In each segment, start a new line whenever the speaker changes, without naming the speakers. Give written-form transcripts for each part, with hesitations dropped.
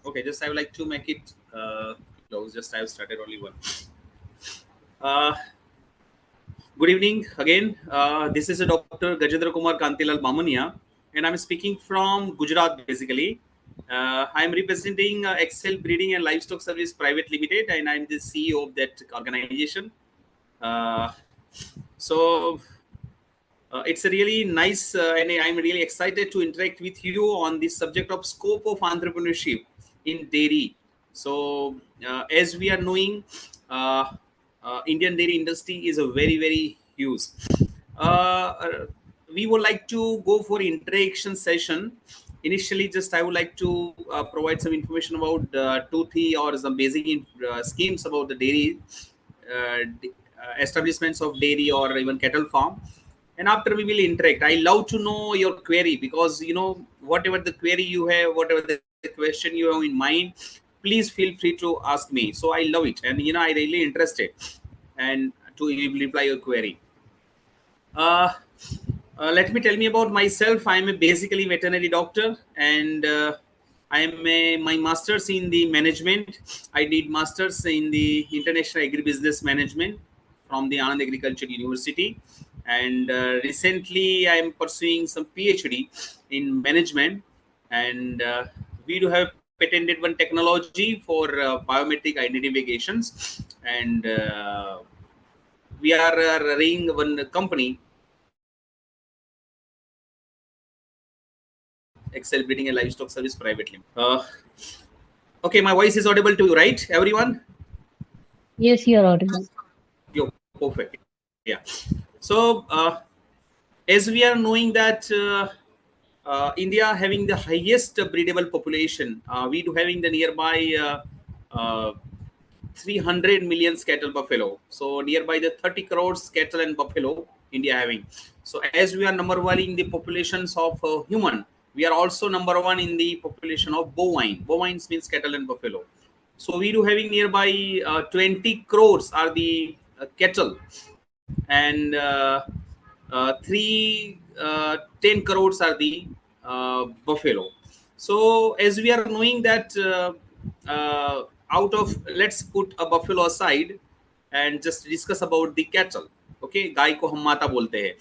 Okay, just I would like to make it close. Just I have started only one. Uh, Good evening again. This is a Dr. Gajendrakumar Kantilal Bamania, and I'm speaking from Gujarat basically. I'm representing Xcell Breeding and Livestock Service Private Limited, and I'm the CEO of that organization. Uh, so it's a really nice, and I'm really excited to interact with you on this subject of scope of entrepreneurship in dairy. So as we are knowing, uh, Indian dairy industry is a very huge. We would like to go for interaction session. Initially, just I would like to provide some information about two, three, or some basic schemes about the dairy establishments of dairy or even cattle farm, and after we will interact. I love to know your query, because whatever the query you have, whatever the question you have in mind, please feel free to ask me. So I love it, and I really interested and to reply your query. uh, Let me tell me about myself. I am a basically veterinary doctor, and I am my master's in the management. I did masters in the international agribusiness management from the Anand Agriculture University, and recently I am pursuing some PhD in management, and we do have patented one technology for biometric identifications, and we are running one company, Xcell Breeding and Livestock Service Private Limited. Okay, my voice is audible to you, right, everyone?
Yes, you are audible.
Yo, perfect. Yeah. So as we are knowing that India having the highest breedable population, we do having the nearby 300 million cattle buffalo. So nearby the 30 crores cattle and buffalo India having. So as we are number one in the populations of human, we are also number one in the population of bovine. Bovines means cattle and buffalo. So we do having nearby 20 crores are the cattle, and 10 crores are the buffalo. So as we are knowing that out of, let's put a buffalo aside and just discuss about the cattle. Okay, गाय को हम माता बोलते हैं.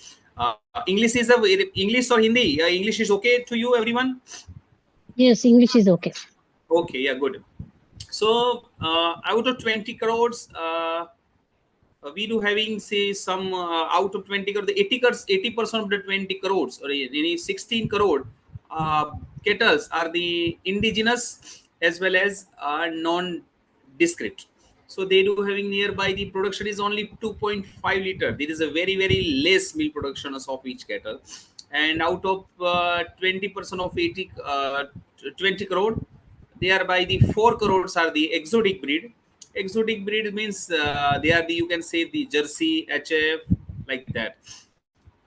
English is a English or Hindi? English is okay to you, everyone?
Yes, English is okay.
Okay, yeah, good. So out of 20 crores, we do having, say, some out of 20 crores, the 80% of the 20 crores, or any 16 crore kettles are the indigenous as well as non-discrete. So they do having nearby, the production is only 2.5 liter. There is a very less milk production of each cattle, and out of 20% of 20 crore, thereby the 4 crores are the exotic breed. Exotic breed means they are the, you can say, the Jersey, HF, like that.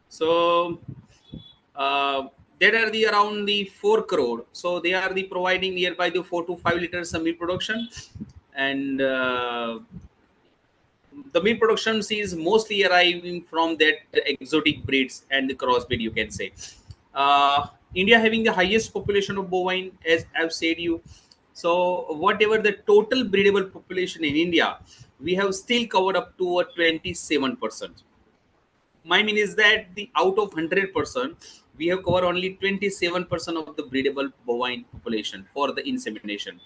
So there are the around the 4 crore. So they are the providing nearby the 4 to 5 liters of milk production, and the milk production is mostly arriving from that exotic breeds and the crossbreed, you can say. India having the highest population of bovine, as I've said you. So whatever the total breedable population in India, we have still covered up to a 27%. My mean is that the out of 100%, we have covered only 27% of the breedable bovine population for the insemination.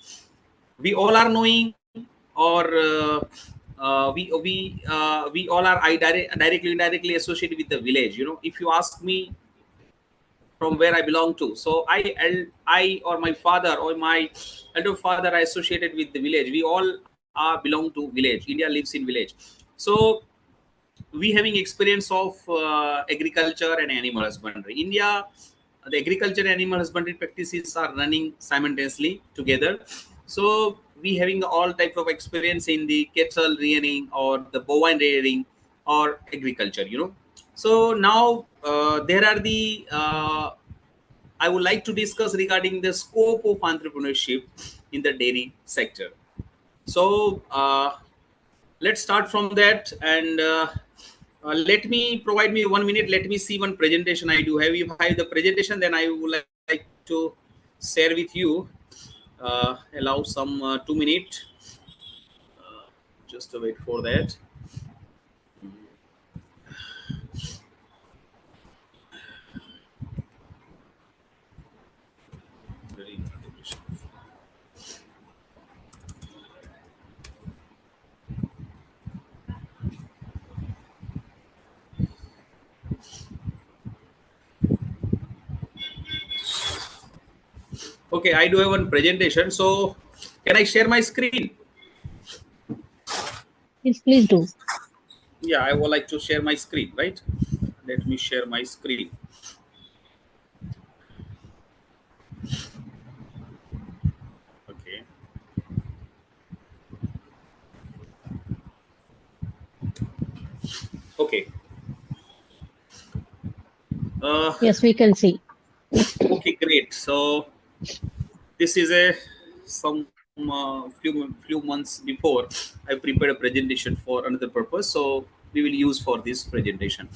We all are knowing, or we all are directly indirectly associated with the village. If you ask me from where I belong to, so I or my father or my elder father are associated with the village. We all are belong to village. India lives in village. So we having experience of agriculture and animal husbandry. India, the agriculture and animal husbandry practices are running simultaneously together. So we having all type of experience in the cattle rearing or the bovine rearing or agriculture. So now there are the I would like to discuss regarding the scope of entrepreneurship in the dairy sector. So let's start from that, and let me provide me 1 minute. Let me see one presentation I do have. If I have the presentation, then I would like to share with you. allow some 2 minutes. Just to wait for that. Okay, I do have one presentation. So, can I share my screen?
Yes, please do.
Yeah, I would like to share my screen, right? Let me share my screen. Okay. Okay.
Yes, we can see.
Okay, great. So this is a some few months before I prepared a presentation for another purpose. So we will use for this presentation.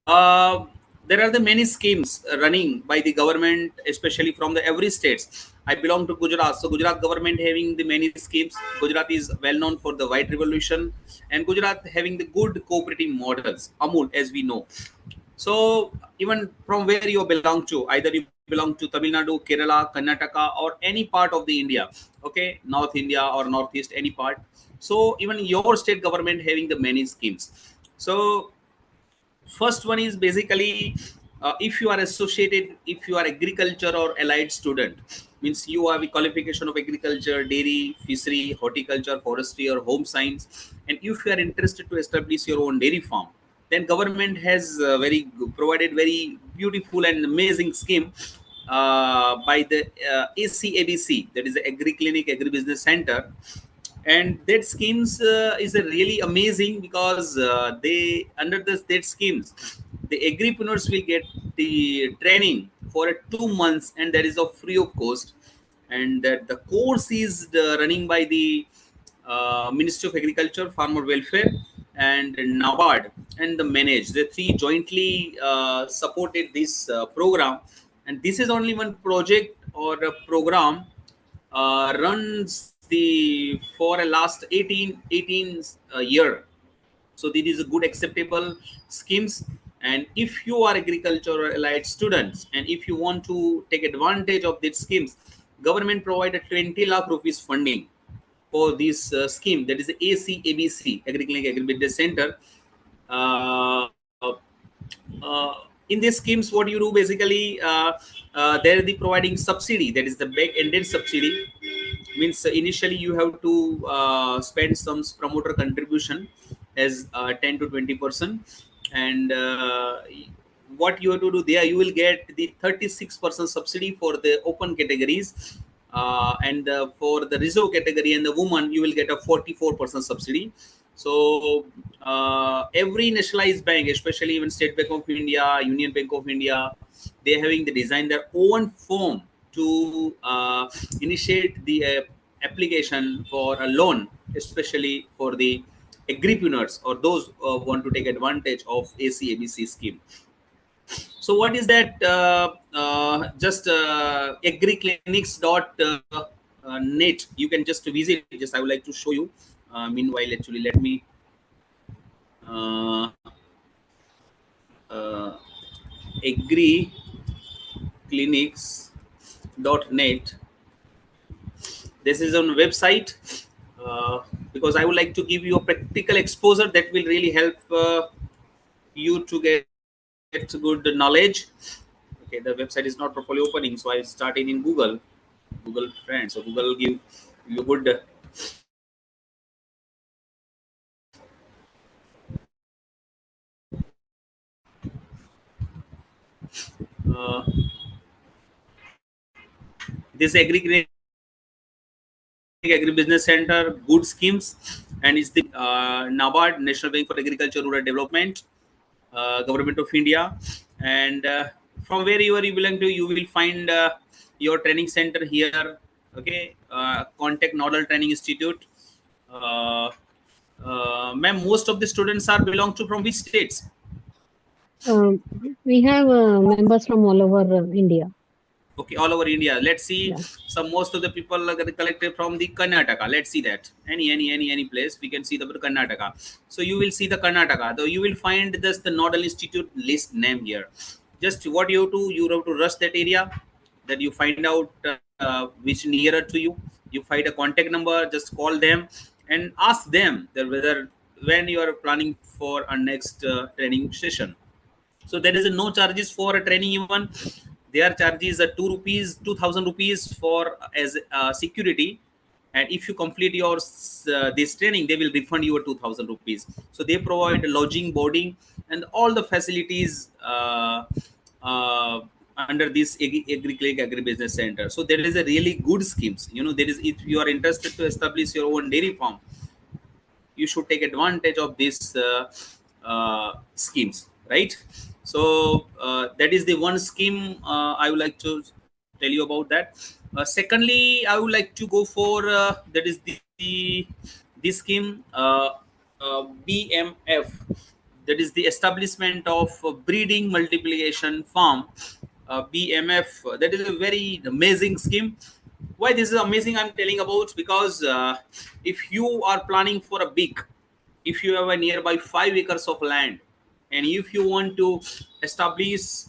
Uh, there are the many schemes running by the government, especially from the every states. I belong to Gujarat, so Gujarat government having the many schemes. Gujarat is well known for the white revolution, and Gujarat having the good cooperative models. Amul, as we know. So even from where you belong to, either you belong to Tamil Nadu, Kerala, Karnataka, or any part of the India, okay, North India or Northeast, any part. So even your state government having the many schemes. So first one is basically if you are associated, if you are agriculture or allied student, means you have a qualification of agriculture, dairy, fishery, horticulture, forestry, or home science, and if you are interested to establish your own dairy farm, then government has provided very beautiful and amazing scheme by the ACABC, that is the Agri Clinic Agribusiness Center. And that schemes is a really amazing because they under this that schemes the agripreneurs will get the training for 2 months, and that is of free of cost. And that the course is running by the Ministry of Agriculture, Farmer Welfare, and NABARD, and the manage the three jointly supported this program. And this is only one project or a program runs the for a last 18 year. So this is a good acceptable schemes. And if you are agriculture or allied students, and if you want to take advantage of these schemes, government provide a 20 lakh rupees funding for this scheme, that is the ACABC, Agri-Clinic Agribusiness Center. uh, uh, in these schemes, what you do basically, they're the providing subsidy, that is the back ended subsidy. Means initially you have to spend some promoter contribution as 10 to 20%. And what you have to do there, you will get the 36% subsidy for the open categories, and for the reserve category and the woman, you will get a 44% subsidy. So every nationalized bank, especially even State Bank of India, Union Bank of India, they having the design their own form to initiate the application for a loan, especially for the agripreneurs or those want to take advantage of ACABC scheme. So what is that? Just agriclinics.net. You can just visit. Just I would like to show you. Meanwhile, actually, let me uh, uh, agriclinics.net. This is on website, because I would like to give you a practical exposure that will really help you to get good knowledge. Okay, the website is not properly opening, so I started in Google Friends. So Google will give you good uh, this agribusiness center good schemes, and it's the NABARD, National Bank for Agriculture Rural Development, Government of India. And from wherever you belong to, you will find your training center here. Okay, contact Nodal Training Institute. uh, Ma'am, most of the students are belong to from which states?
Um, we have members from all over India.
Okay, all over India. Let's see,
Yeah.
some most of the people are collected from the Karnataka. Let's see that any place we can see the Karnataka. So you will see the Karnataka, though you will find this the Nodal Institute list name here. Just what you have to rush that area, that you find out which nearer to you. You find a contact number, just call them and ask them that whether when you are planning for a next training session. So there is no charges for a training even. Their charges are 2,000 rupees for as security. And if you complete your this training, they will refund you 2,000 rupees. So they provide lodging, boarding, and all the facilities uh, under this agri-clinic agri-business center. So there is a really good schemes. There is, if you are interested to establish your own dairy farm, you should take advantage of these schemes, right? So that is the one scheme I would like to tell you about that. Secondly, I would like to go for that is the scheme BMF, that is the establishment of breeding multiplication farm. BMF, that is a very amazing scheme. Why this is amazing I'm telling about, because if you are planning for a big, if you have a nearby 5 acres of land, and if you want to establish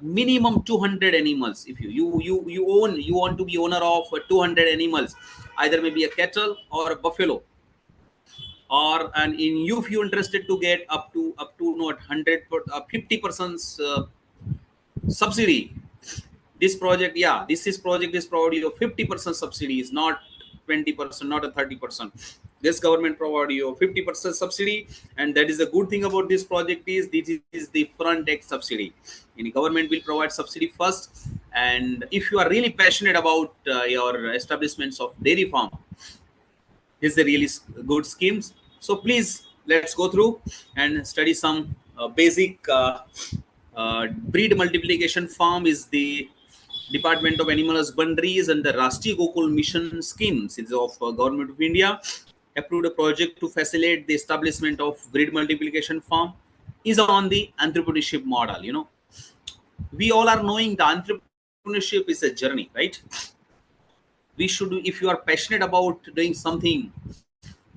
minimum 200 animals, if you want to be owner of 200 animals, either maybe a cattle or a buffalo, or and in you, if you interested to get up to not 100 50% subsidy. This project, yeah, this project is providing you 50% subsidy, is not 20%, not a 30%. This government provide you 50% subsidy. And that is the good thing about this project, is this is the front end subsidy. And the government will provide subsidy first. And if you are really passionate about your establishments of dairy farm, this is a really good schemes. So please, let's go through and study some basic breed multiplication farm. Is the Department of Animal Husbandries and the Rashtriya Gokul Mission schemes is of Government of India approved a project to facilitate the establishment of breed multiplication farm, is on the entrepreneurship model. We all are knowing the entrepreneurship is a journey, right? We should, if you are passionate about doing something,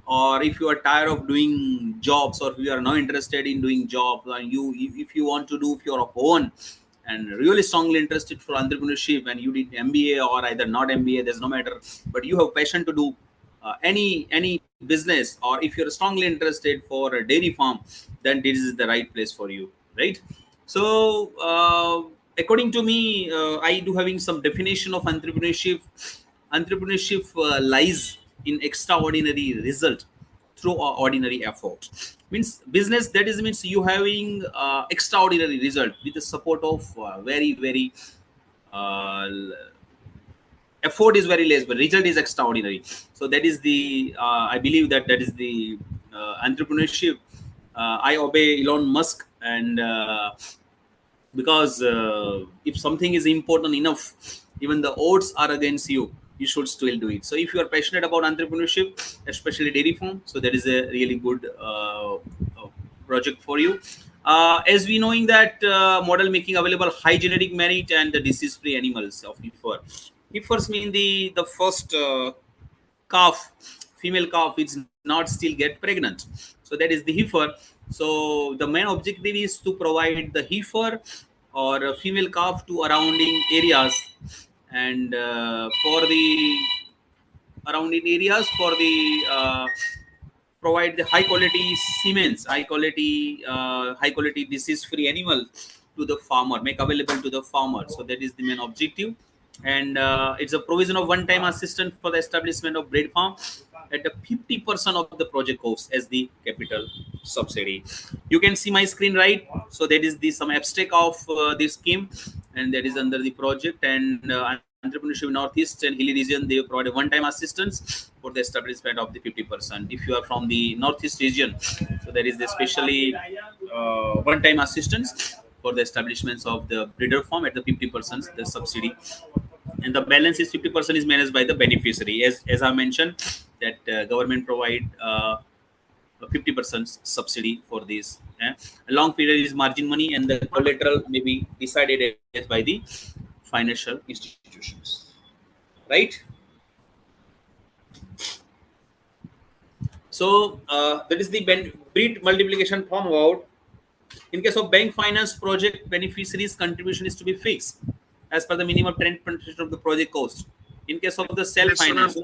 or if you are tired of doing jobs, or if you are not interested in doing jobs, and if you want to do your own, and really strongly interested for entrepreneurship, and you did MBA or either not MBA, there's no matter, but you have passion to do any business, or if you're strongly interested for a dairy farm, then this is the right place for you, right? So according to me, I do having some definition of entrepreneurship. Entrepreneurship lies in extraordinary result through ordinary effort. Means business, that is means you having extraordinary result with the support of very uh, effort is very less, but result is extraordinary. So that is the I believe that is the entrepreneurship. I obey Elon Musk, and because if something is important enough, even the odds are against you, you should still do it. So if you are passionate about entrepreneurship, especially dairy farm, so that is a really good project for you. As we knowing that model making available high genetic merit and the disease free animals of heifer. Heifers mean the first calf, female calf is not still get pregnant. So that is the heifer. So the main objective is to provide the heifer or a female calf to surrounding areas, and for the surrounding areas, for the provide the high quality semen's, high quality disease free animal to the farmer, make available to the farmer. So that is the main objective. And it's a provision of one time assistance for the establishment of breed farm at the 50% of the project cost as the capital subsidy. You can see my screen, right? So that is the some abstract of this scheme, and that is under the project. And entrepreneurship in Northeast and hilly region, they provide a one-time assistance for the establishment of the 50%. If you are from the Northeast region, so there is the specially one-time assistance for the establishments of the breeder farm at the 50% the subsidy, and the balance is 50% is managed by the beneficiary. As I mentioned, that government provide 50% subsidy for this. A long period is margin money, and the collateral may be decided by the financial institutions, right? So that is the breed multiplication form about. In case of bank finance project, beneficiaries contribution is to be fixed as per the minimum 10% of the project cost. In case of the self finance,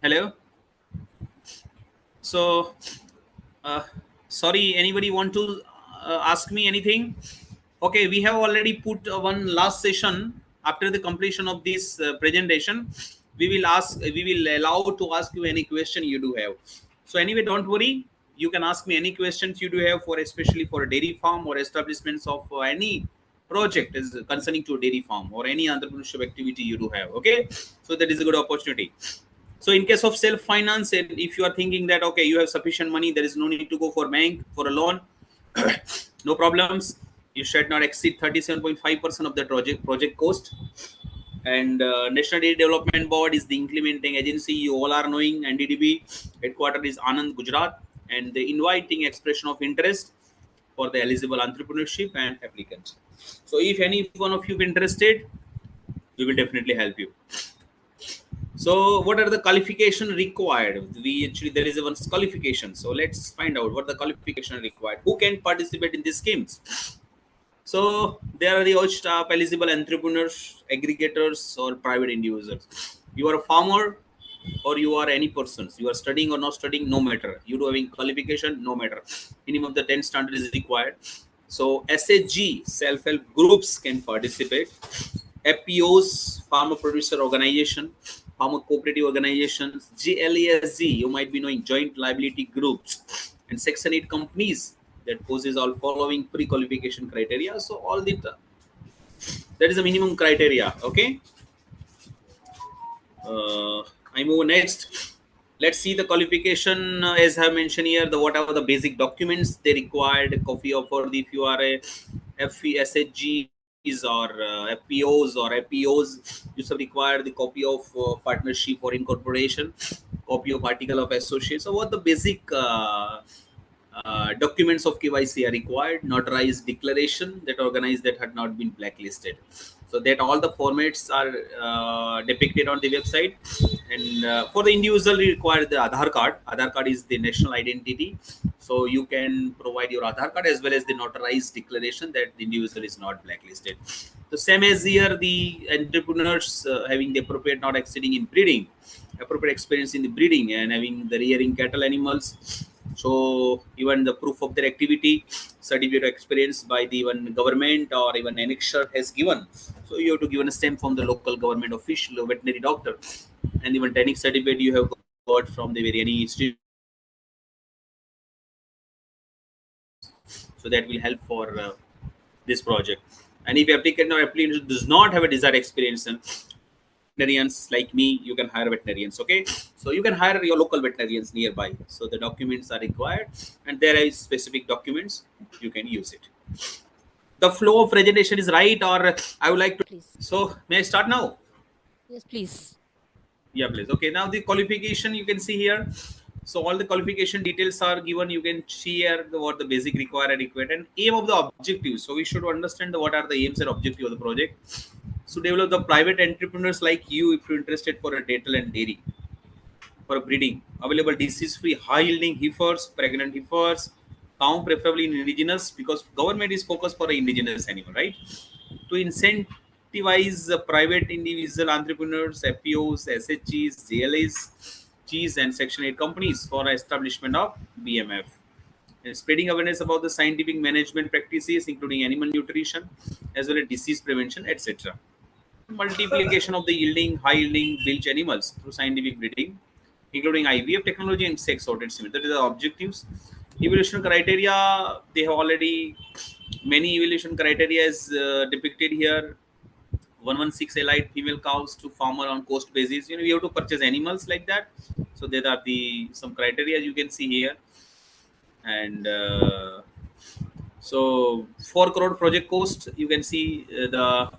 hello. So uh, sorry, anybody want to ask me anything? Okay, we have already put one last session. After the completion of this presentation, we will allow to ask you any question you do have. So anyway, don't worry, you can ask me any questions you do have, for especially for a dairy farm or establishments of any project is concerning to a dairy farm or any entrepreneurship activity you do have. Okay, so that is a good opportunity. So in case of self finance, if you are thinking that okay, you have sufficient money, there is no need to go for bank for a loan, no problems. You should not exceed 37.5% of the project cost. And National Dairy Development Board is the implementing agency. You all are knowing NDDB headquarters is Anand, Gujarat, and the inviting expression of interest for the eligible entrepreneurship and applicants. So if any one of you interested, we will definitely help you. So what are the qualification required? We actually, there is a one qualification. So let's find out what the qualification required. Who can participate in these schemes? So there are the all staff, eligible entrepreneurs, aggregators, or private individuals. You are a farmer or you are any persons. You are studying or not studying, no matter. You do having qualification, no matter. Minimum of the 10 standard is required. So SHG, self-help groups can participate. FPOs, farmer producer organization, farmer cooperative organizations, GLASG, you might be knowing, joint liability groups, and Section 8 companies that poses all following pre-qualification criteria. So all the that is the minimum criteria. Okay. I move next. Let's see the qualification. As I mentioned here, the whatever the basic documents they required, a copy of, or if you are a FSHG or FPOs or FPOs, you should require the copy of partnership or incorporation, copy of article of association. So what the basic documents of KYC are required, notarized declaration that organized that had not been blacklisted. So that all the formats are depicted on the website. And for the individual, you require the Aadhaar card. Aadhaar card is the national identity. So you can provide your Aadhaar card as well as the notarized declaration that the individual is not blacklisted. So same as here, the entrepreneurs having the appropriate not exceeding in breeding, appropriate experience in the breeding and having the rearing cattle animals. So even the proof of their activity, certificate of experience by the even government or even annexure has given. So you have to give a stamp from the local government official or veterinary doctor, and even technical certificate you have got from the very any institute. So that will help for this project. And if applicant or applicant does not have a desired experience, veterinarians like me, you can hire veterinarians. Okay, so you can hire your local veterinarians nearby. So the documents are required, and there is specific documents you can use it. The flow of presentation is right, or I would like to.
Please.
So may I start now?
Yes, please.
Yeah, please. Okay, now the qualification you can see here. So all the qualification details are given. You can see here what the basic required and aim of the objectives. So we should understand what are the aims and objectives of the project. So develop the private entrepreneurs like you if you're interested for a cattle and dairy, for breeding. Available disease-free, high-yielding heifers, pregnant heifers, cow preferably in indigenous, because government is focused for an indigenous animal, right? To incentivize private individual entrepreneurs, FPOs, SHGs, JLAs, Gs, and Section 8 companies for establishment of BMF. And spreading awareness about the scientific management practices, including animal nutrition, as well as disease prevention, etc. Multiplication of the high yielding bilge animals through scientific breeding, including IVF technology and sex sorted semen. That is the objectives. Evolution criteria, they have already many evolution criteria is depicted here. 116 elite female cows to farmer on cost basis. You know, you have to purchase animals like that. So there are the some criteria you can see here. And so 4 crore project cost, you can see the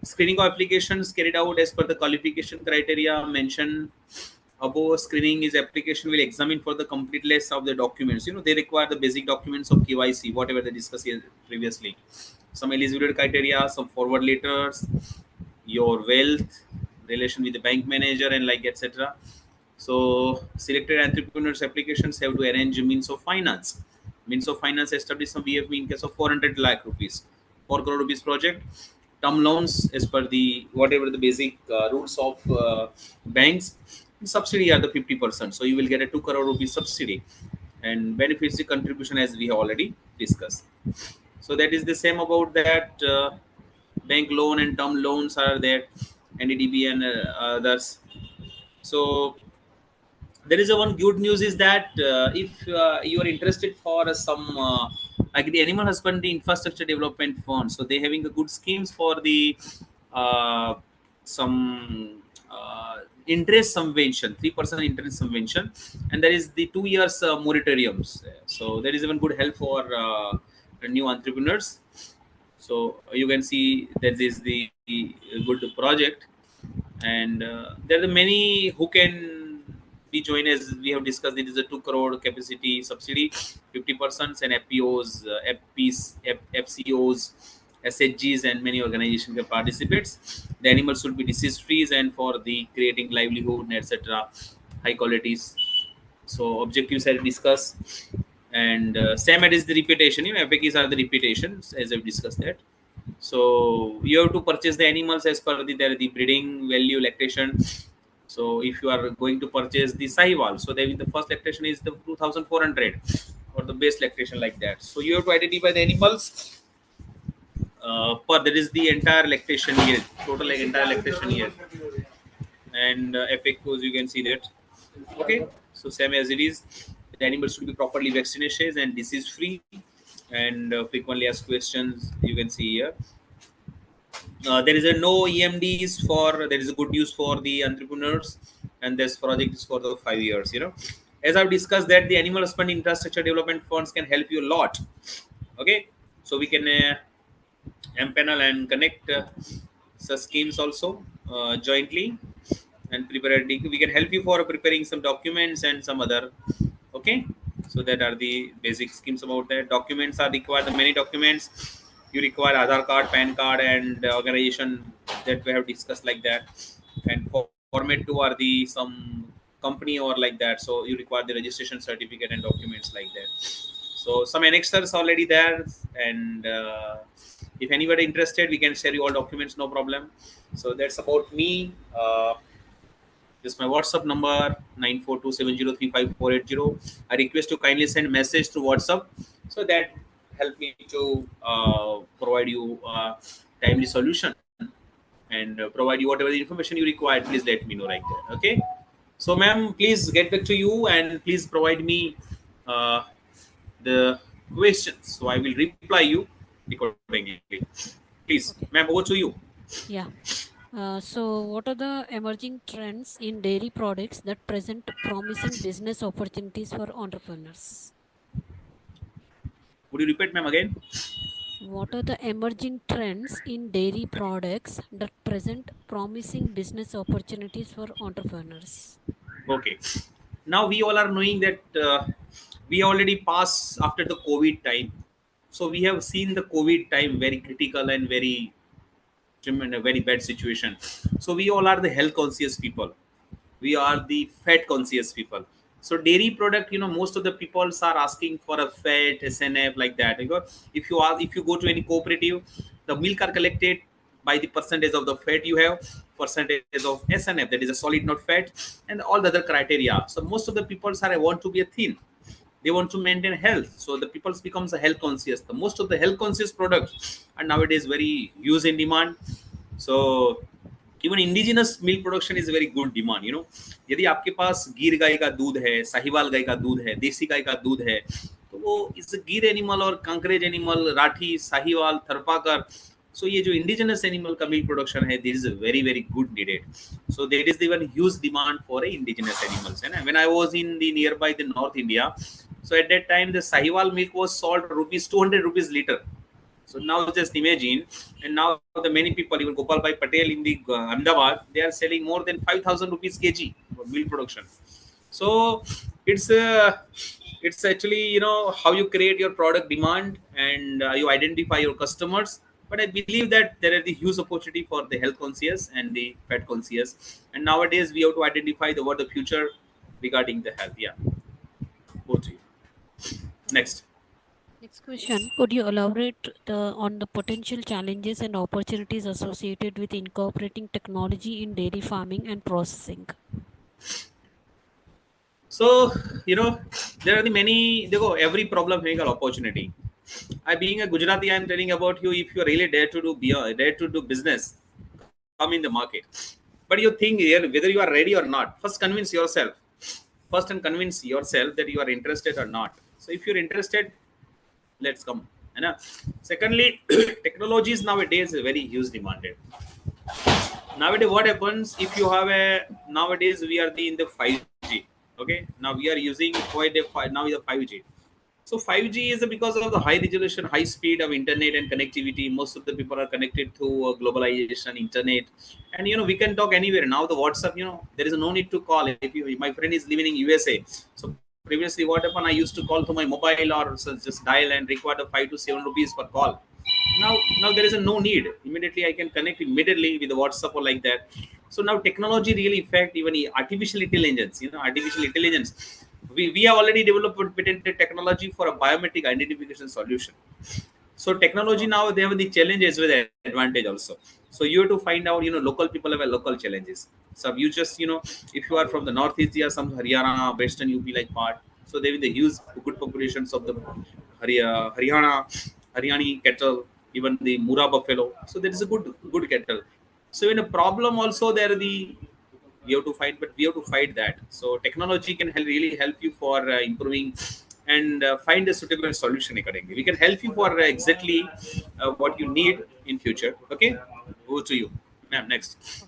screening of applications carried out as per the qualification criteria mentioned. Above screening is application will examine for the completeness of the documents. They require the basic documents of KYC, whatever they discussed here previously. Some eligibility criteria, some forward letters, your wealth, relation with the bank manager, and like etc. So selected entrepreneurs applications have to arrange means of finance. Means of finance establish some BFB in case of 400 lakh rupees, 4 crore rupees project. Term loans as per the whatever the basic rules of banks. Subsidy are the 50%. So you will get a 2 crore rupees subsidy, and beneficiary contribution as we have already discussed. So that is the same about that. Bank loan and term loans are there, NDDB and others. So there is a one good news is that if you are interested for some like the animal husbandry infrastructure development fund, so they having a good schemes for the uh, some interest subvention, 3% interest subvention, and there is the 2 years moratoriums. So there is even good help for new entrepreneurs. So you can see that is the good project, and there are many who can be joined. As we have discussed, it is a 2 crore capacity subsidy, 50%, and FPOs, FPs, FCOs, SHGs, and many organizations can participate. The animals should be disease free and for the creating livelihood, etc. High qualities. So objectives are discussed, and same as the reputation. FAQs are the reputations as I've discussed that. So you have to purchase the animals as per the breeding value, lactation. So if you are going to purchase the Sahiwal, so then the first lactation is the 2,400 or the base lactation like that. So you have to identify the animals per that is the entire lactation year, total like, entire lactation year, and FAQs you can see that. Okay, so same as it is, the animals should be properly vaccinated and disease free, and frequently asked questions you can see here. There is a no EMDs for, there is a good news for the entrepreneurs, and this project is for the 5 years. As I've discussed that the animal husbandry infrastructure development funds can help you a lot. Okay, so we can empanel and connect such schemes also jointly, and prepare. We can help you for preparing some documents and some other. Okay, so that are the basic schemes about that. Documents are required. The many documents you require: Aadhaar card, PAN card, and organization that we have discussed like that. And for format two are the some company or like that. So you require the registration certificate and documents like that. So some annexers already there, and if anybody interested, we can share you all documents, no problem. So that's about me. This is my WhatsApp number 9427035480. I request you kindly send message through WhatsApp, so that help me to provide you timely solution, and provide you whatever the information you require. Please let me know like that. Okay. So, ma'am, please get back to you, and please provide me the questions. So I will reply you accordingly. Please,
Okay.
ma'am, over to you.
Yeah. So, what are the emerging trends in dairy products that present promising business opportunities for entrepreneurs?
Would you repeat, ma'am, again?
What are the emerging trends in dairy products that present promising business opportunities for entrepreneurs?
Okay. Now we all are knowing that we already passed after the COVID time. So we have seen the COVID time very critical and very in a very bad situation. So we all are the health conscious people. We are the fat conscious people. So dairy product, most of the people are asking for a fat SNF like that. Because if you go to any cooperative, the milk are collected by the percentage of the fat you have, percentage of SNF, that is a solid not fat, and all the other criteria. So most of the people are want to be a thin. They want to maintain health. So the people becomes a health conscious. The most of the health conscious products are nowadays very used in demand. So even indigenous milk production is very good demand यदि आपके पास गिर गाय का दूध है, साहिवाल गाय का दूध है, देसी गाय का दूध है, तो वो इस गिर एनिमल और कंकरेज एनिमल, राठी, साहिवाल, थरपाकर, सो ये जो इंडिजिनस एनिमल का मिल्क प्रोडक्शन है, this is very very good needed. So there is even huge demand for indigenous animals है ना. When I was in the near by the north India, so at that time the sahiwal milk was sold rupees 200 rupees liter. So now just imagine, and now the many people, even Gopal Bhai Patel in the Ahmedabad, they are selling more than 5,000 rupees kg for milk production. So it's it's actually, you know, how you create your product demand, and you identify your customers. But I believe that there are the huge opportunity for the health conscious and the fat conscious, and nowadays we have to identify the what the future regarding the health. Yeah, go to you.
Okay.
Next.
Next question. Could you elaborate on the potential challenges and opportunities associated with incorporating technology in dairy farming and processing?
So, you know, there are the many, every problem having an opportunity. I being a Gujarati, I'm telling about you, if you really dare to do beer, dare to do business, come in the market. But you think here whether you are ready or not. First convince yourself. First and convince yourself that you are interested or not. So if you're interested, let's come. You know? Secondly, technologies nowadays are very huge demanded. Nowadays what happens if you have a, nowadays we are in the 5G. Okay, now we are using quite a now we are 5G. So 5G is because of the high resolution, high speed of internet and connectivity. Most of the people are connected to globalization, internet, and you know we can talk anywhere now. The WhatsApp, you know, there is no need to call. If you, my friend is living in USA, so previously what happened, I used to call to my mobile or so just dial and require the 5 to 7 rupees per call. Now there is a no need. Immediately I can connect immediately with the WhatsApp or like that. So now technology really affect even artificial intelligence. You know, artificial intelligence. We have already developed patented technology for a biometric identification solution. So technology now they have the challenges with the advantage also. So you have to find out, you know, local people have a local challenges. So you just, you know, if you are from the northeast, there are some Haryana, Western UP like part. So they have the huge good populations of the Haryani cattle, even the Mura buffalo. So there is a good cattle. So in a problem also there are the we have to fight, but we have to fight that. So technology can really help you for improving and find a suitable solution accordingly. We can help you for exactly what you need in future. Okay, go to you, ma'am. Next.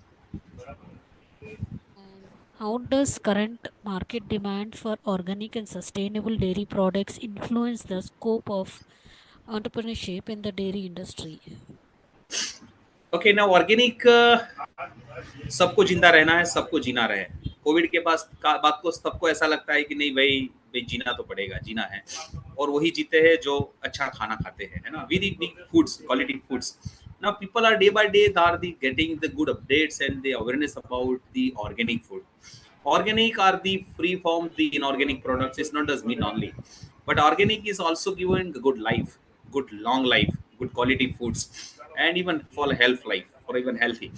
Okay. And how does current market demand for organic and sustainable dairy products influence the scope of entrepreneurship in the dairy industry?
Okay, now organic सबको जिंदा रहना है, सबको जीना रहे. Covid के पास बात को सबको ऐसा लगता है कि नहीं भाई भाई जीना तो पड़ेगा, जीना है, और वही जीते हैं जो अच्छा खाना खाते हैं, है ना. We need foods, quality foods. Now people are day by day they are the getting the good updates and the awareness about the organic food. Organic are the free form the inorganic products. It's not just meat only, but organic is also given good life, good long life, good quality foods, and even for health life, for even healthy.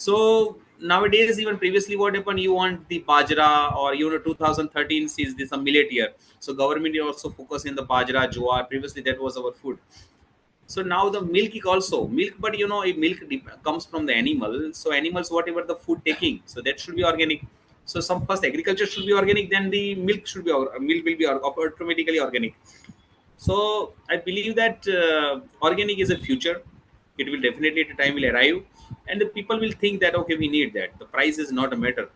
So nowadays, even previously what happened, you want the bajra, or you know 2013 is this a millet year, so government is also focusing on the bajra, jowar. Previously that was our food. So now the milk is also milk, but you know if milk comes from the animal, so animals whatever the food taking, so that should be organic. So some first agriculture should be organic, then the milk should be milk will be automatically organic. So I believe that organic is a future. It will definitely at a time will arrive, and the people will think that okay we need that. The price is not a matter.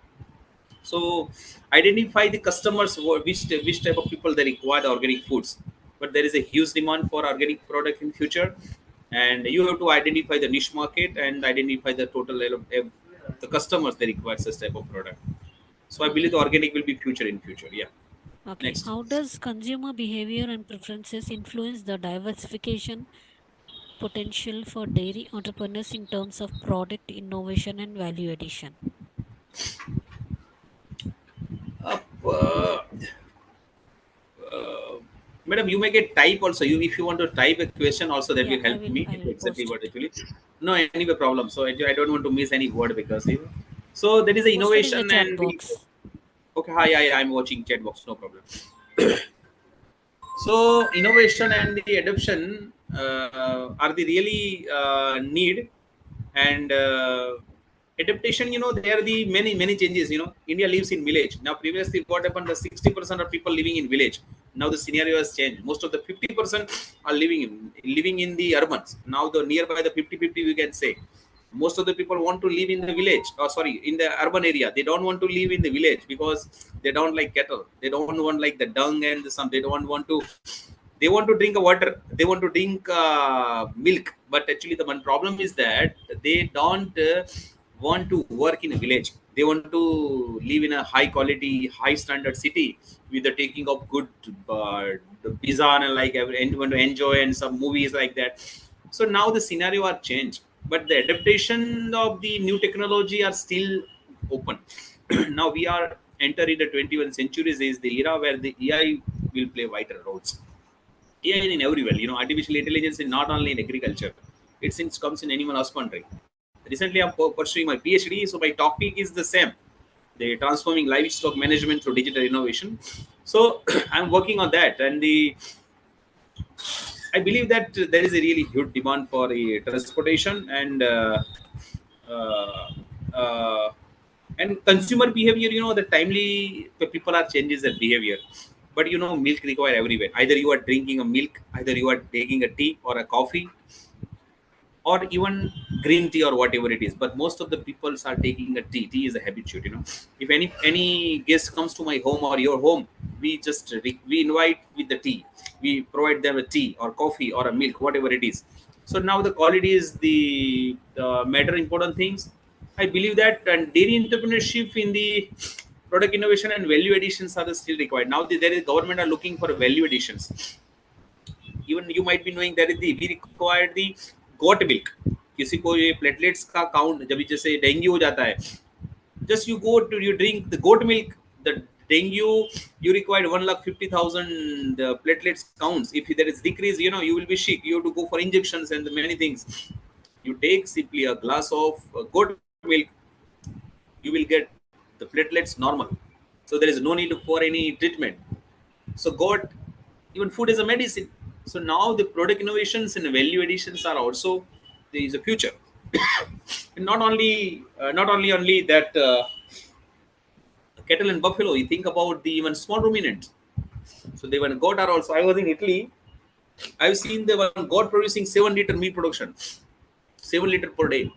So identify the customers which type of people they require the organic foods. But there is a huge demand for organic product in future, and you have to identify the niche market and identify the total the customers they require such type of product. So I believe
Okay.
the organic will be future in future. Yeah.
Okay.
Next.
How does consumer behavior and preferences influence the diversification potential for dairy entrepreneurs in terms of product innovation and value addition?
uh, uh, Madam, you may get type also. You, if you want to type a question also, that
Yeah,
will help me
I will
exactly
post
what
it.
actually. No, anyway problem. So I don't want to miss any word because you know. So there is a
Posted in the
innovation
chat
and the
box.
okay. Hi, I'm watching chat box. No problem. So innovation and the adoption are the really need, and adaptation. You know, there are the many changes. You know, India lives in village now. Previously, what happened? The 60% of people living in village. Now the scenario has changed. Most of the 50% are living in the urbans. Now the nearby the 50-50 we can say. Most of the people want to live in the village, or sorry, in the urban area. They don't want to live in the village because they don't like cattle. They don't want like the dung and the some. They don't want to. they want to drink water, they want to drink milk, but actually the one problem is that they don't want to work in a village. They want to live in a high quality, high standard city with the taking of good pizza and like anyone to enjoy and some movies like that. So now the scenario are changed, but the adaptation of the new technology are still open. Now we are entering the 21st century is the era where the AI will play vital roles. AI in everywhere, artificial intelligence is not only in agriculture, it comes in animal husbandry. Recently, I'm pursuing my PhD, so my topic is the same: the transforming livestock management through digital innovation. So I'm working on that, and I believe that there is a really huge demand for the transportation uh, uh, and consumer behavior. The timely people are changes their behavior, but milk require everywhere. Either you are drinking a milk, either you are taking a tea or a coffee, or even green tea or whatever it is, but most of the people are taking a tea is a habitude. If any guest comes to my home or your home, we just we invite with the tea, we provide them a tea or coffee or a milk, whatever it is. So now the quality is the matter important things. I believe that, and dairy entrepreneurship in the product innovation and value additions are still required. Now there is government are looking for value additions. Even you might be knowing that we require the goat milk. किसी को ये platelets का count जब जैसे dengue हो जाता है, just you drink the goat milk, the dengue you require 1,50,000 platelets counts. If there is decrease, you will be sick, you have to go for injections and many things. You take simply a glass of goat milk, you will get the platelets normal, so there is no need for any treatment. So goat, even food is a medicine. So now the product innovations and value additions are also there is a future. And not only that cattle and buffalo, you think about the even small ruminants. So they were goat are also. I was in Italy, I've seen the one goat producing 7 liter meat production, 7 liter per day.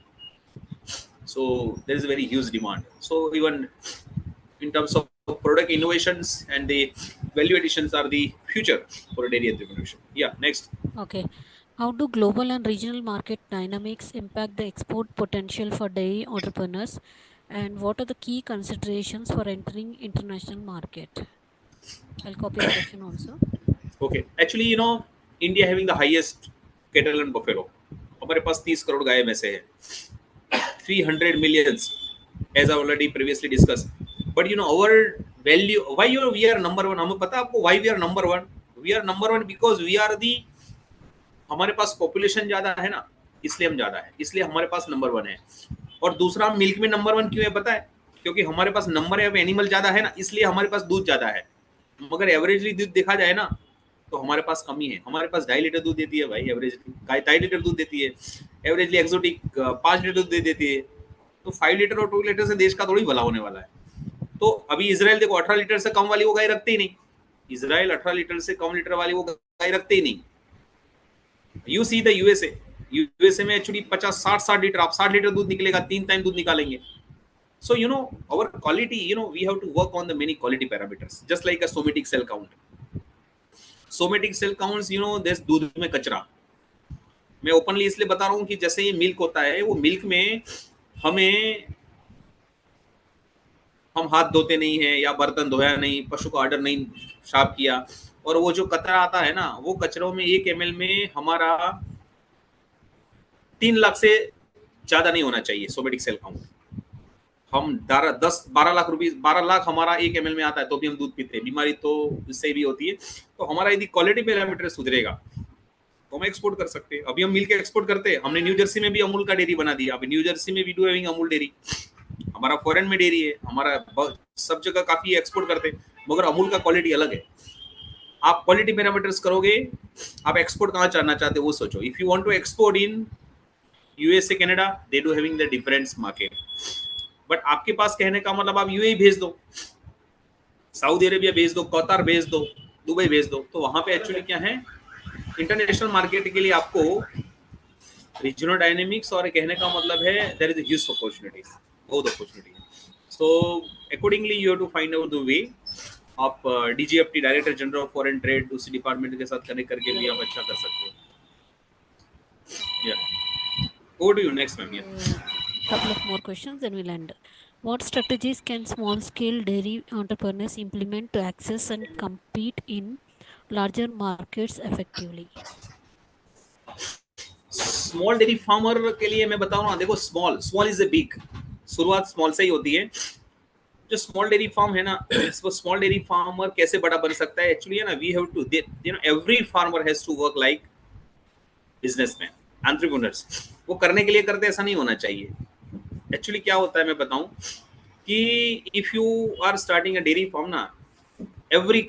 So there is a very huge demand. So even in terms of product innovations and the value additions are the future for dairy entrepreneurship. Yeah, next.
Okay. How do global and regional market dynamics impact the export potential for dairy entrepreneurs? And what are the key considerations for entering international market? I'll copy the question also.
Okay, actually, India having the highest cattle and buffalo. हमारे पास 30 करोड़ गाय में से है, 300 millions, as I already previously discussed. But our value, why we are number one? हमें पता आपको why we are number one? We are number one because we are the, हमारे पास population ज्यादा है ना, इसलिए हम ज्यादा है, इसलिए हमारे पास नंबर वन है. और दूसरा, हम मिल्क में नंबर वन क्यों है पता है? क्योंकि हमारे पास नंबर है एनिमल ज्यादा है ना, इसलिए हमारे पास दूध ज्यादा है. मगर एवरेजली दूध देखा जाए ना तो हमारे पास कमी है. हमारे पास 2.5 लीटर दूध देती है भाई, एवरेजली गाय 2.5 लीटर दूध देती है. एवरेजली एक्सोटिक 5 लीटर दूध दे देती है. तो 5 लीटर और 2 लीटर से देश का थोड़ी भला होने वाला है. तो अभी इजराइल देखो, 18 लीटर से कम वाली वो गाय रखते ही नहीं. इजराइल 18 लीटर से कम लीटर वाली वो गाय रखते ही नहीं. यू सी द यूएसए में एक्चुअली 50-60 लीटर, आप 60 लीटर दूध निकलेगा, 3 टाइम दूध निकालेंगे. So our quality, we have to work on the many quality parameters, just like a somatic cell count. Somatic cell counts, there's दूध में कचरा. मैं ओपनली इसलिए बता रहा हूँ कि जैसे ये मिल्क होता है, वो मिल्क में हम हाथ धोते नहीं है या बर्तन धोया नहीं, पशु को ऑर्डर नहीं साफ किया, और वो जो कचरा आता है ना, वो कचरों में 1 ml में हमारा 3 लाख से ज्यादा नहीं होना चाहिए सोमेटिक सेल काउंट. हम 10-12 लाख रुपए, 12 लाख हमारा 1 ml में आता है तो भी हम दूध पीते हैं. बीमारी तो इससे भी होती है. तो हमारा यदि क्वालिटी पैरामीटर सुधरेगा तो हम एक्सपोर्ट कर सकते हैं. अभी हम मिल्क एक्सपोर्ट करते हैं. हमने न्यू जर्सी में भी अमूल का डेयरी बना दिया. अभी न्यू जर्सी में we do having Amul dairy. हमारा फॉरेन में डेयरी है, हमारा सब जगह काफी एक्सपोर्ट करते हैं, मगर अमूल का क्वालिटी अलग है. आप क्वालिटी पैरामीटर्स करोगे, आप एक्सपोर्ट कहाँ करना चाहते हो वो सोचो. If you want to export in USA, Canada, they do having the different market. But आपके पास कहने का मतलब आप यूएई भेज दो, सऊदी अरेबिया भेज दो, कतार भेज दो, दुबई भेज दो, तो वहां पे एक्चुअली क्या है, इंटरनेशनल मार्केट के लिए आपको रीजनल डायनेमिक्स, और कहने का मतलब है देयर इज ह्यूज अपॉर्चुनिटीज, बहुत opportunity. So accordingly you have to find out the way आप DGFT director general of foreign trade उसी डिपार्टमेंट के साथ कनेक्ट करके भी आप अच्छा कर सकते हो. Yeah. Over to you next, ma'am. Yeah.
Couple of more questions, then we'll end. What strategies can small scale dairy entrepreneurs implement to access and compete in larger markets effectively?
Small dairy farmer के लिए मैं बताऊं ना, देखो small is a big. शुरुआत small से ही होती है. जो स्मॉल डेयरी फार्म है ना, वो स्मॉल डेयरी फार्मर कैसे बड़ा बन सकता है एक्चुअली है ना, we have to every farmer has to work like businessman, entrepreneurs. वो करने के लिए करते, ऐसा नहीं होना चाहिए. एक्चुअली क्या होता है मैं बताऊं कि if you are starting a dairy farm ना, every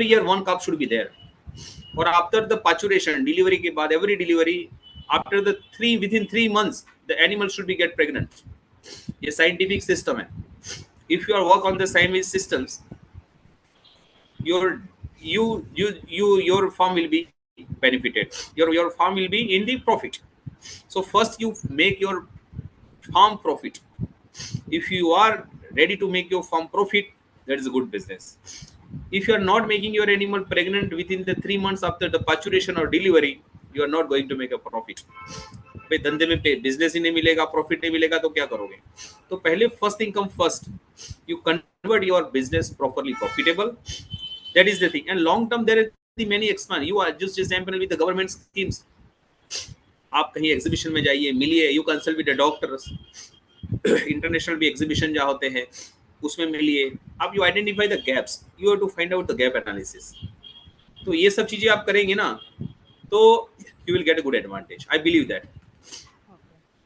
year one calf should be there. और आफ्टर द पाचुरेशन, डिलीवरी के बाद every delivery after the within 3 months the animal should be get pregnant. ये साइंटिफिक सिस्टम है. If you are work on the scientific systems, your farm will be benefited. Your farm will be in the profit. So first you make your farm profit. If you are ready to make your farm profit, that is a good business. If you are not making your animal pregnant within the 3 months after the paturation or delivery, you are not going to make a profit. भाई धंधे में business ही नहीं मिलेगा, profit नहीं मिलेगा तो क्या करोगे? तो पहले first thing come first, you convert your business properly profitable. That is the thing. And long term there are many expense. You are just example with the government schemes. आप कहीं एग्जीबिशन में जाइए, मिलिए, you consult with the doctors. International भी exhibition जहाँ होते हैं उसमें मिलिए. आप you identify the gaps, you have to find out the gap analysis. तो ये सब चीजें आप करेंगे ना तो you will get a good advantage. I believe that.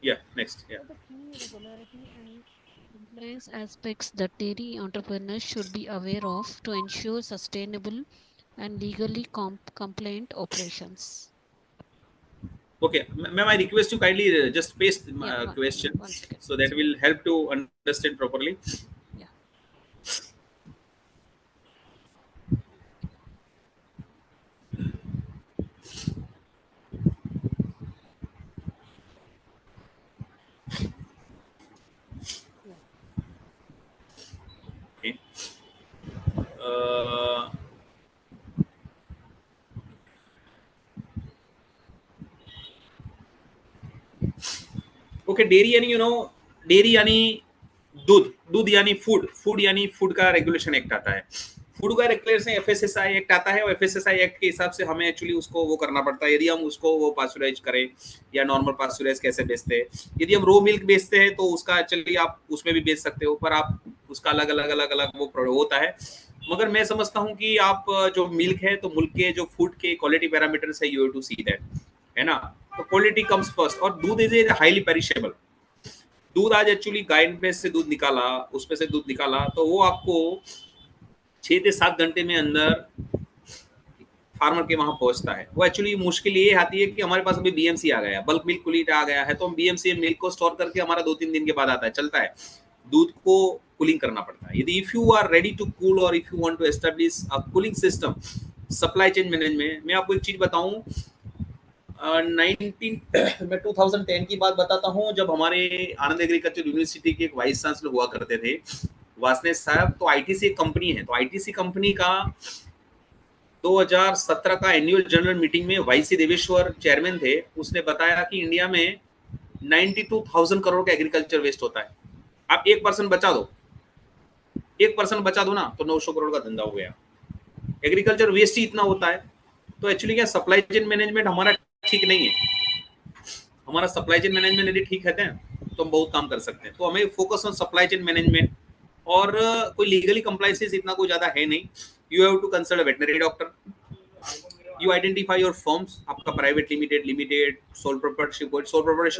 Yeah, next. Yeah.
What are the key regularity and compliance aspects that dairy entrepreneurs should be aware of to ensure sustainable and legally compliant operations?
Okay, ma'am, I request you kindly just paste
Yeah,
question
one second.
so that will help to understand properly.
Yeah.
Okay. Uh, okay. Dairy यानी dairy यानी दूध यानी food यानी food का regulation act आता है. Food का regulation FSSI act आता है. और एफएसएसआई एक्ट के हिसाब से हमें एक्चुअली उसको वो करना पड़ता है. यदि हम उसको वो पास्चराइज करें या नॉर्मल पास्चराइज कैसे बेचते हैं. यदि हम रो मिल्क बेचते हैं तो उसका एक्चुअली आप उसमें भी बेच सकते हो, पर आप उसका अलग अलग वो होता है. मगर मैं समझता हूँ कि आप जो मिल्क है तो मिल्क के जो फूड के क्वालिटी पैरामीटर्स है, you have to see that, है ना. तो क्वालिटी कम्स फर्स्ट. और दूध इज ए हाईली पेरिशेबल. दूध आज एक्चुअली गाय भैंस से दूध निकाला, उसमें से दूध निकाला तो वो आपको 6 से 7 घंटे में अंदर फार्मर के वहां पहुंचता है. वो एक्चुअली मुश्किल ये आती है कि हमारे पास अभी बीएमसी आ गया, बल्क मिल्क कूलिंग आ गया है, तो हम बीएमसी मिल्क को स्टोर करके हमारा 2-3 दिन के बाद आता है, चलता है. दूध को कूलिंग करना पड़ता है. यदि if you are ready to cool or if you want to establish a cooling system, supply chain management. मैं आपको एक चीज बताऊं, 2010 की बात बताता हूँ, जब हमारे आनंद एग्रीकल्चर यूनिवर्सिटी के एक वाइस चांसलर हुआ करते थे, वासनेश साहब. तो आईटीसी कंपनी है, तो आईटीसी कंपनी का 2017 का एनुअल जनरल मीटिंग में वाईसी देवेश्वर चेयरमैन थे. उसने बताया कि इंडिया में 92,000 करोड़ का एग्रीकल्चर वेस्ट होता है. आप 1% बचा दो, 1% बचा दो ना, तो 900 करोड़ का धंधा हो गया. एग्रीकल्चर वेस्ट ही इतना होता है. तो एक्चुअली क्या सप्लाई चेन मैनेजमेंट हमारा ठीक नहीं है. हमारा सप्लाई चेन मैनेजमेंट यदि ठीक रहते हैं तो हम बहुत काम कर सकते हैं. तो हमें focus on supply chain management. और कोई लीगली कंप्लायंसेस इतना कोई ज्यादा है नहीं. You have to consult a veterinary doctor. You identify your firms. आपका प्राइवेट लिमिटेड सोल प्रोप्राइटरशिप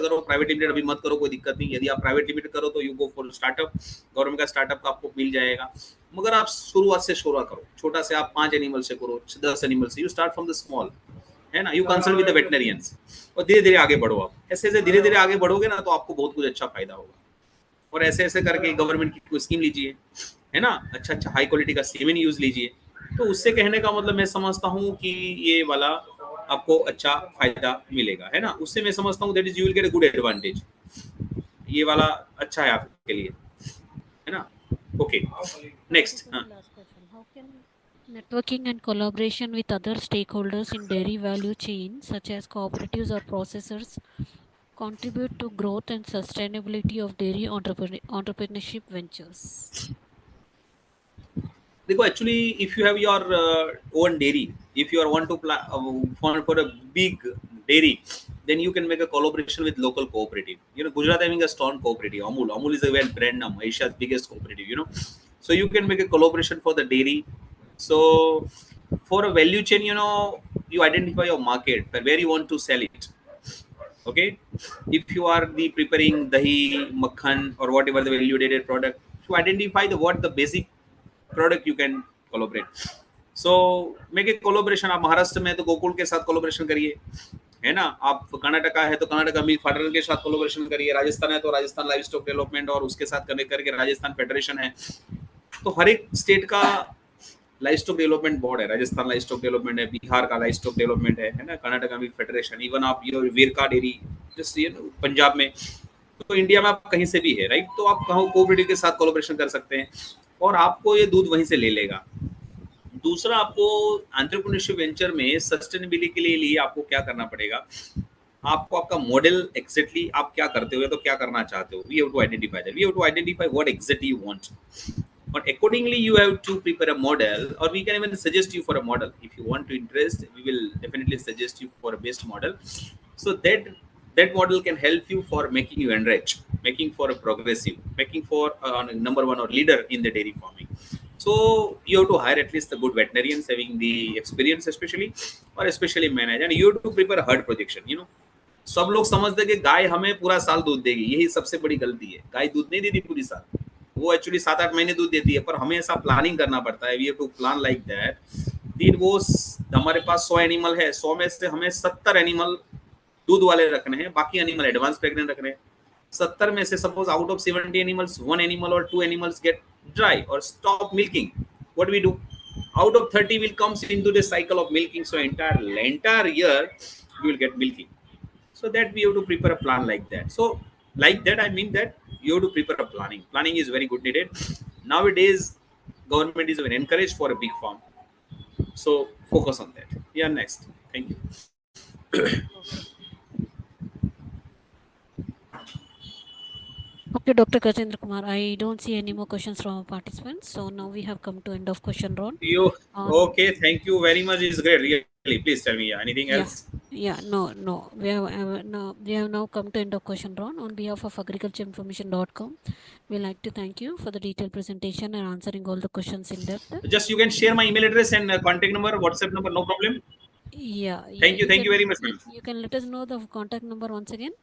करो, प्राइवेट लिमिटेड अभी मत करो, कोई दिक्कत नहीं. यदि आप प्राइवेट लिमिटेड करो तो you go for startup. Government का स्टार्टअप का आपको मिल जाएगा. मगर आप शुरुआत से शुरुआत करो, छोटा से आप 5 एनिमल से करो, 10 एनिमल से. You start from the small, है ना. You consult with the veterinarians और धीरे धीरे आगे बढ़ो. आप ऐसे धीरे धीरे आगे बढ़ोगे ना तो आपको बहुत कुछ अच्छा फायदा होगा. और ऐसे करके गवर्नमेंट की कोई स्कीम लीजिए, है ना. अच्छा हाई क्वालिटी का सीमेन यूज लीजिए. तो उससे कहने का मतलब मैं समझता हूँ कि ये वाला आपको अच्छा फायदा मिलेगा, है ना. उससे मैं समझता हूँ that is you will get a good advantage. ये वाला अच्छा है आपके लिए, है ना. Okay, next.
Last question. How Networking and collaboration with other stakeholders in dairy value chain, such as cooperatives or processors, contribute to growth and sustainability of dairy entrepreneurship ventures.
देखो actually if you have your own dairy if you are want to for a big dairy then you can make a collaboration with local cooperative. Gujarat having a strong cooperative. Amul is a well brand name, Asia's biggest cooperative. So you can make a collaboration for the dairy. So for a value chain, you identify your market where you want to sell it. Okay, if you are the preparing dahi, makhan, or whatever the value added product, to identify the what the basic product you can collaborate. So make a collaboration. आप महाराष्ट्र में है तो गोकुल के साथ collaboration करिए, है ना. आप कर्नाटका है तो कर्नाटका मिल्क फेडरेशन के साथ कोलोब्रेशन करिए. राजस्थान है तो राजस्थान लाइव स्टॉक डेवलपमेंट और उसके साथ कनेक्ट करके राजस्थान फेडरेशन है. तो हर एक स्टेट का लाइव स्टॉक डेवलपमेंट बोर्ड है. राजस्थान लाइव स्टॉक डेवलपमेंट है, बिहार का लाइव स्टॉक डेवलपमेंट है ना, कर्नाटका मिल्क फेडरेशन. इवन आप वेरका डेयरी जस्ट पंजाब में, तो इंडिया में आप कहीं से भी है, राइट. तो आप कहीं कोऑपरेटिव के साथ कोलैबोरेशन कर सकते हैं और आपको ये दूध वहीं से ले लेगा. दूसरा, आपको एंटरप्रेन्योरशिप वेंचर में सस्टेनेबिलिटी के लिए आपको क्या करना पड़ेगा, आपको आपका मॉडल एक्जेक्टली आप क्या करते हो तो क्या करना चाहते हो. We have to identify that. We have to identify what exactly you want. But accordingly, you have to prepare a model, or we can even suggest you for a model. If you want to interest, we will definitely suggest you for a best model. So that model can help you for making you enrich, making for a progressive, making for number one or leader in the dairy farming. So you have to hire at least the good veterinarians having the experience, especially manage, and you have to prepare a herd projection. सब लोग समझते हैं कि गाय हमें पूरा साल दूध देगी. यही सबसे बड़ी गलती है. गाय दूध नहीं देती पूरी साल, वो एक्चुअली 7-8 महीने दूध देती है, पर हमें ऐसा प्लानिंग करना पड़ता है. We have to plan like that. दिन वो हमारे पास 100 एनिमल है, 100 में से हमें 70 एनिमल दूध वाले रखने हैं, बाकी एनिमल एडवांस प्रेग्नेंट रखने हैं. 70 में से suppose out of 70 animals 1 animal और 2 एनिमल्स गेट ड्राई और stop milking. What we do, out of 30 will comes into the cycle of milking, so entire year you will get milking. So that we have to prepare a plan like that. So like that, I mean that you have to prepare a planning is very good needed nowadays. Government is very encouraged for a big farm, so focus on that. Yeah, next. Thank you.
Okay, Dr. Gajendrakumar, I don't see any more questions from our participants. So now we have come to end of question round.
Okay, thank you very much. It's great, really. Please tell me anything else.
No. We have now come to end of question round. On behalf of agricultureinformation.com, we like to thank you for the detailed presentation and answering all the questions in depth.
Just you can share my email address and contact number, WhatsApp number, no problem. Thank you very much, ma'am.
You can let us know the contact number once again.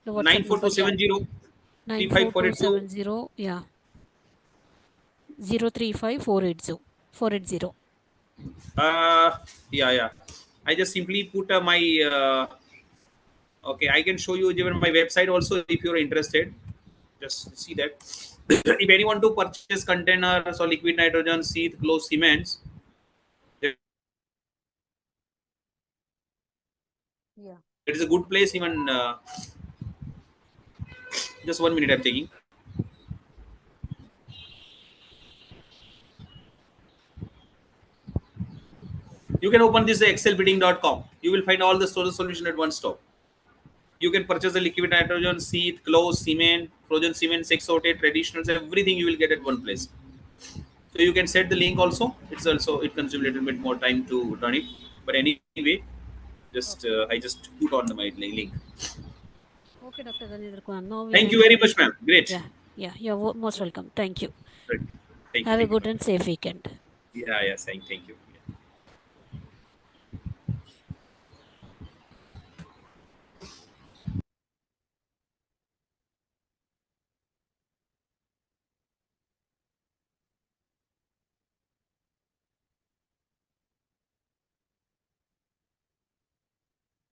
The 94270
94270 035480.
I just simply put my okay, I can show you even my website also if you're interested. Just see that. If anyone to purchase containers or liquid nitrogen, seed, close cements, it is a good place. Even just 1 minute, I'm taking. You can open this excelbidding.com. You will find all the storage solution at one stop. You can purchase the liquid nitrogen, seed, close, cement, frozen cement, 608, traditionals, everything you will get at one place. So you can set the link also. It consumes a little bit more time to run it. But anyway, I just put on my link.
Okay, Dr. Gajendrakumar.
Thank you very much, ma'am. Great.
Yeah, you're most welcome. Thank you.
Great.
Have a good and safe weekend.
Yeah, thank you.